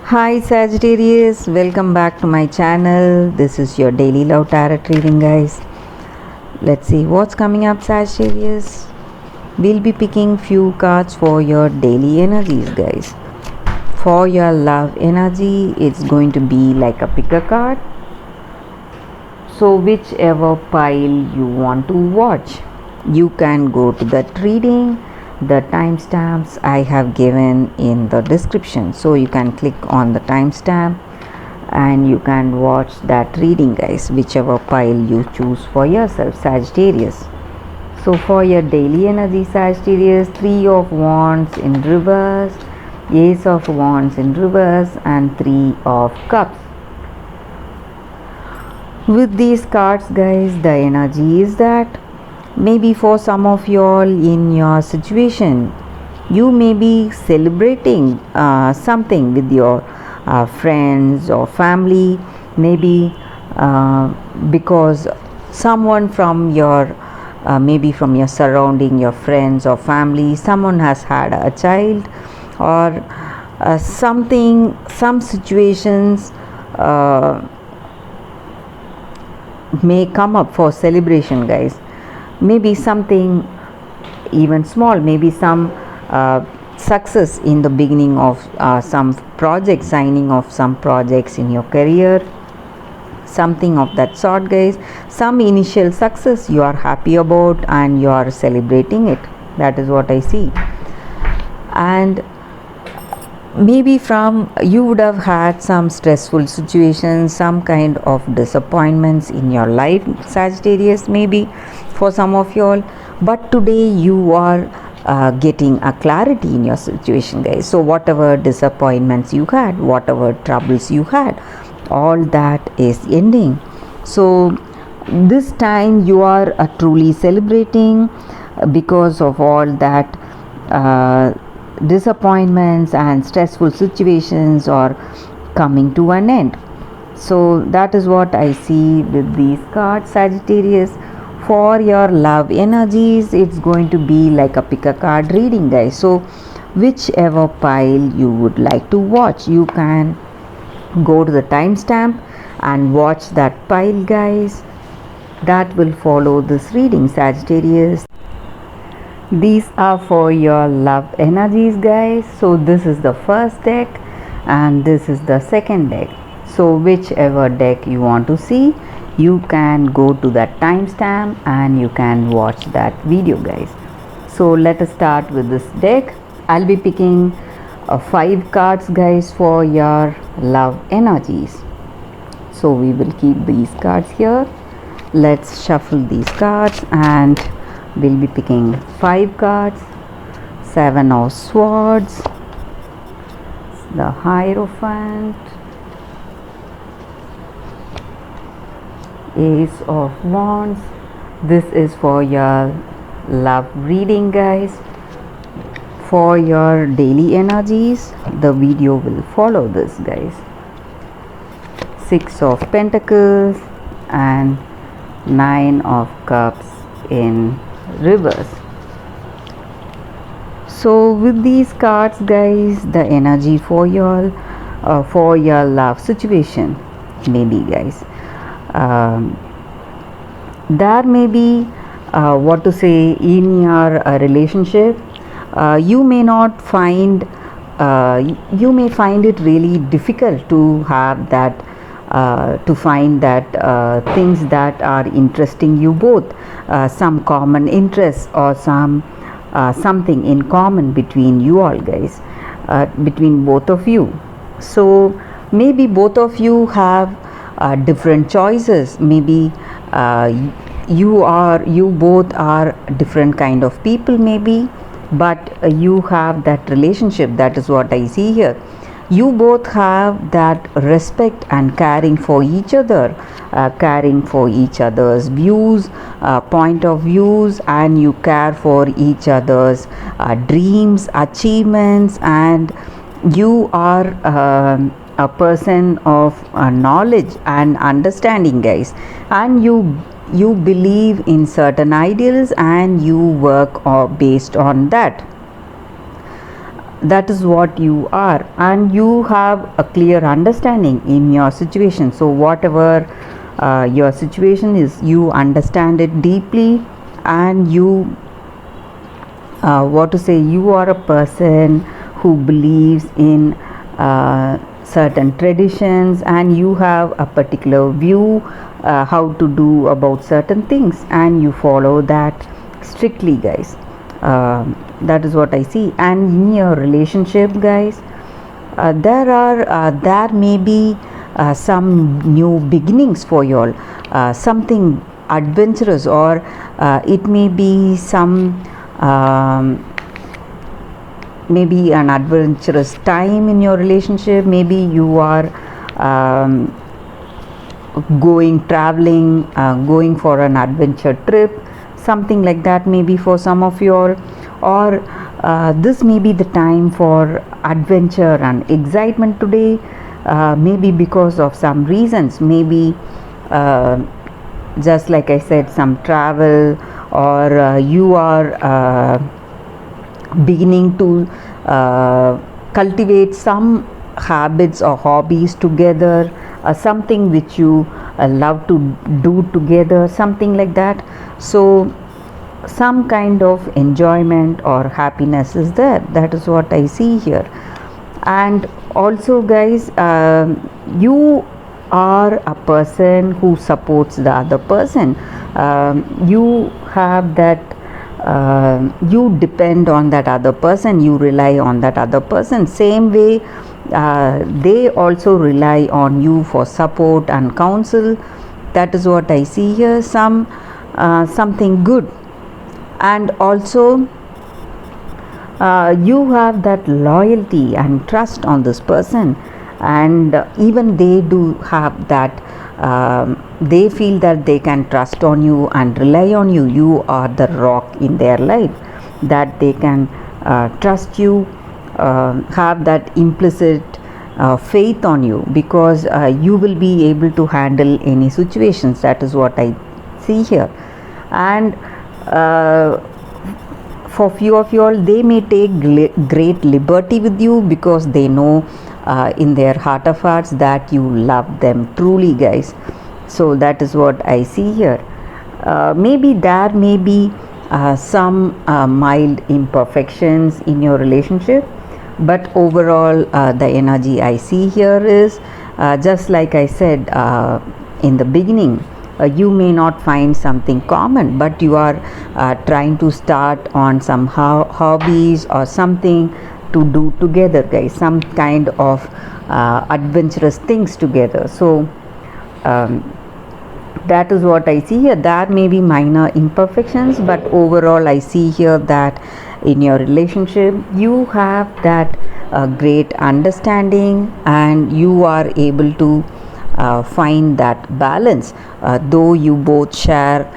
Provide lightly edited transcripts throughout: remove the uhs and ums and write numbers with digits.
Hi Sagittarius, welcome back to my channel. This is your daily love tarot reading, guys. Let's see what's coming up, Sagittarius. We'll be picking few cards for your daily energies, guys. For your love energy, it's going to be like a pick a card. So whichever pile you want to watch, you can go to that reading. The timestamps I have given in the description, so you can click on the timestamp and you can watch that reading, guys, whichever pile you choose for yourself, Sagittarius. So for your daily energy, Sagittarius, 3 of wands in reverse, ace of wands in reverse, and 3 of cups. With these cards, guys, the energy is that maybe for some of y'all in your situation, you may be celebrating something with your friends or family, maybe because someone from your maybe from your surrounding, your friends or family, someone has had a child, or some situations may come up for celebration, guys. Maybe something even small, maybe some success in the beginning of some project, signing of some projects in your career, something of that sort, guys. Some initial success you are happy about and you are celebrating it. That is what I see. And maybe from you would have had some stressful situations, some kind of disappointments in your life, Sagittarius, maybe for some of y'all, but today you are getting a clarity in your situation, guys. So whatever disappointments you had, whatever troubles you had, all that is ending. So this time you are truly celebrating because of all that disappointments and stressful situations are coming to an end. So that is what I see with these cards, Sagittarius. For your love energies, it's going to be like a pick a card reading, guys. So whichever pile you would like to watch, you can go to the timestamp and watch that pile, guys. That will follow this reading, Sagittarius. These are for your love energies, guys. So this is the first deck and this is the second deck. So whichever deck you want to see, you can go to that timestamp and you can watch that video, guys. So let us start with this deck. I'll be picking 5 cards, guys, for your love energies. So we will keep these cards here. Let's shuffle these cards and we'll be picking 5 cards. 7 of swords, the Hierophant, ace of wands. This is for your love reading, guys. For your daily energies, the video will follow this, guys. 6 of pentacles and 9 of cups in reverse. So with these cards, guys, the energy for your love situation, maybe, guys, there may be what to say in your relationship, you may not find you may find it really difficult to have that to find that things that are interesting you both, some common interests or something in common between you all, guys, between both of you. So maybe both of you have different choices. Maybe you both are different kind of people, maybe, but you have that relationship. That is what I see here. You both have that respect and caring for each other, caring for each other's views, point of views, and you care for each other's dreams, achievements, and you are a person of knowledge and understanding, guys, and you believe in certain ideals and you work based on that. that is what you are, and you have a clear understanding in your situation. So whatever your situation is, you understand it deeply, and you what to say, you are a person who believes in certain traditions, and you have a particular view how to do about certain things, and you follow that strictly, guys. That is what I see. And in your relationship, guys, there may be some new beginnings for you all, something adventurous, or it may be some maybe an adventurous time in your relationship. Maybe you are going traveling, going for an adventure trip, something like that, maybe for some of you all. Or this may be the time for adventure and excitement today, maybe because of some reasons, maybe just like I said, some travel, or you are beginning to cultivate some habits or hobbies together, something which you love to do together, something like that. So some kind of enjoyment or happiness is there. That is what I see here. And also, guys, you are a person who supports the other person. You have that you depend on that other person, you rely on that other person, same way they also rely on you for support and counsel. That is what I see here, something good. And also you have that loyalty and trust on this person, and even they do have that they feel that they can trust on you and rely on you. You are the rock in their life, that they can trust you, have that implicit faith on you, because you will be able to handle any situations. That is what I see here. And for few of you all, they may take great liberty with you, because they know in their heart of hearts that you love them truly, guys. So that is what I see here. Maybe there may be some mild imperfections in your relationship, but overall the energy I see here is just like I said in the beginning. You may not find something common, but you are trying to start on some hobbies or something to do together, guys, some kind of adventurous things together. So that is what I see here. There may be minor imperfections, but overall I see here that in your relationship you have that great understanding, and you are able to find that balance. Though you both share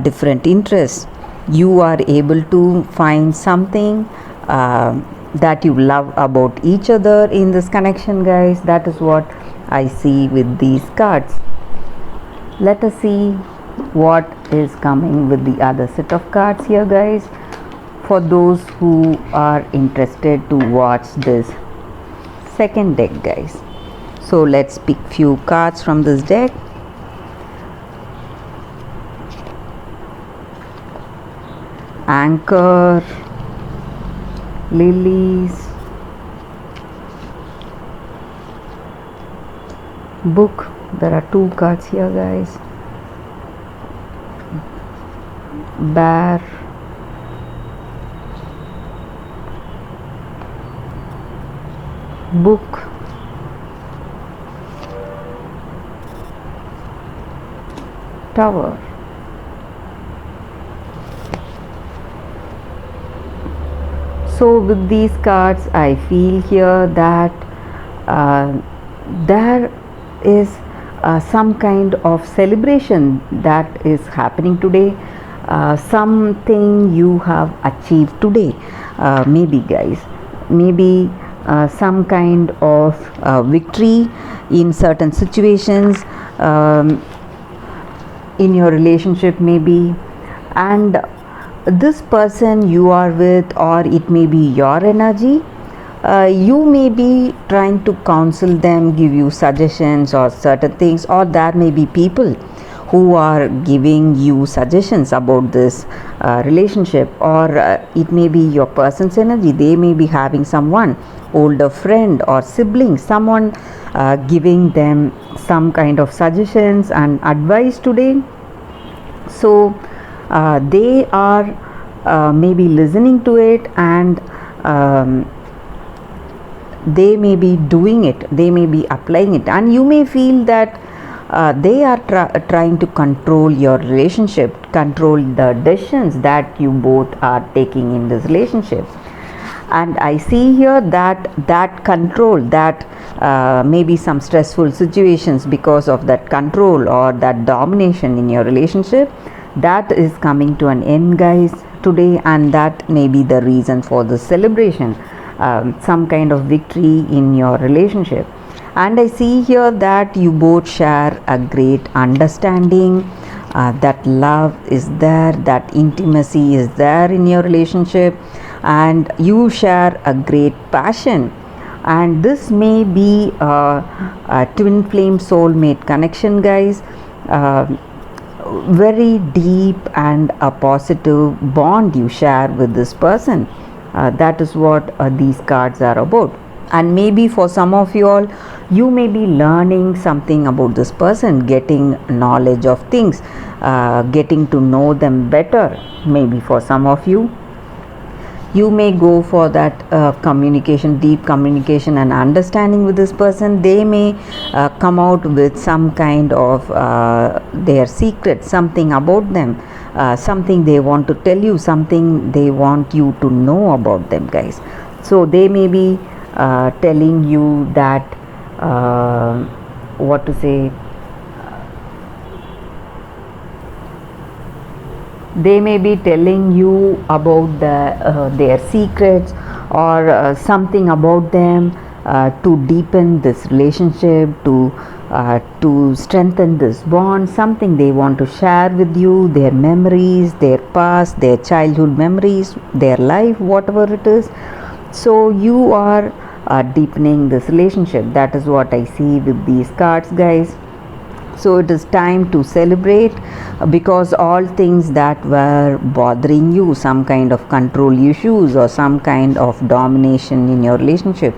different interests, you are able to find something that you love about each other in this connection, guys. That is what I see with these cards. Let us see what is coming with the other set of cards here, guys, for those who are interested to watch this second deck, guys. So let's pick few cards from this deck. Anchor, lilies, book. There are two cards here, guys. Bear, book, tower. So with these cards I feel here that there is some kind of celebration that is happening today, something you have achieved today, maybe, guys, maybe some kind of victory in certain situations in your relationship, maybe. And this person you are with, or it may be your energy, You may be trying to counsel them, give you suggestions or certain things, or there may be people who are giving you suggestions about this relationship, or it may be your person's energy. They may be having someone, older friend or sibling, someone giving them some kind of suggestions and advice today. So they are maybe listening to it, and they may be doing it, they may be applying it, and you may feel that they are trying to control your relationship, control the decisions that you both are taking in this relationship. And I see here that control, that maybe some stressful situations because of that control or that domination in your relationship, that is coming to an end, guys, today, and that may be the reason for the celebration, some kind of victory in your relationship. And I see here that you both share a great understanding, that love is there, that intimacy is there in your relationship, and you share a great passion. And this may be a twin flame soulmate connection, guys. Very deep and a positive bond you share with this person. That is what these cards are about. And maybe for some of you all, you may be learning something about this person, getting knowledge of things, getting to know them better. Maybe for some of you, you may go for that communication, deep communication and understanding with this person. They may come out with some kind of their secret, something about them, something they want to tell you, something they want you to know about them, guys. So they may be telling you that what to say, they may be telling you about their secrets, or something about them, to deepen this relationship, to strengthen this bond, something they want to share with you, their memories, their past, their childhood memories, their life, whatever it is. So you are deepening this relationship. That is what I see with these cards, guys. So it is time to celebrate, because all things that were bothering you, some kind of control issues or some kind of domination in your relationship,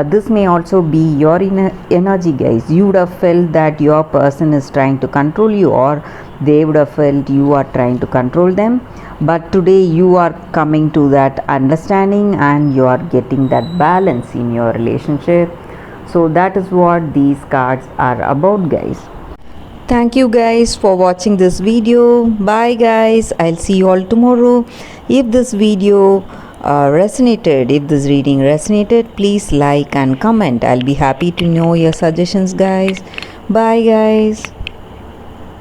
this may also be your energy, guys. You would have felt that your person is trying to control you, or they would have felt you are trying to control them. But today you are coming to that understanding, and you are getting that balance in your relationship. So that is what these cards are about, guys. Thank you guys for watching this video. Bye guys, I'll see you all tomorrow. If this video resonated, if this reading resonated, please like and comment. I'll be happy to know your suggestions, guys. Bye guys.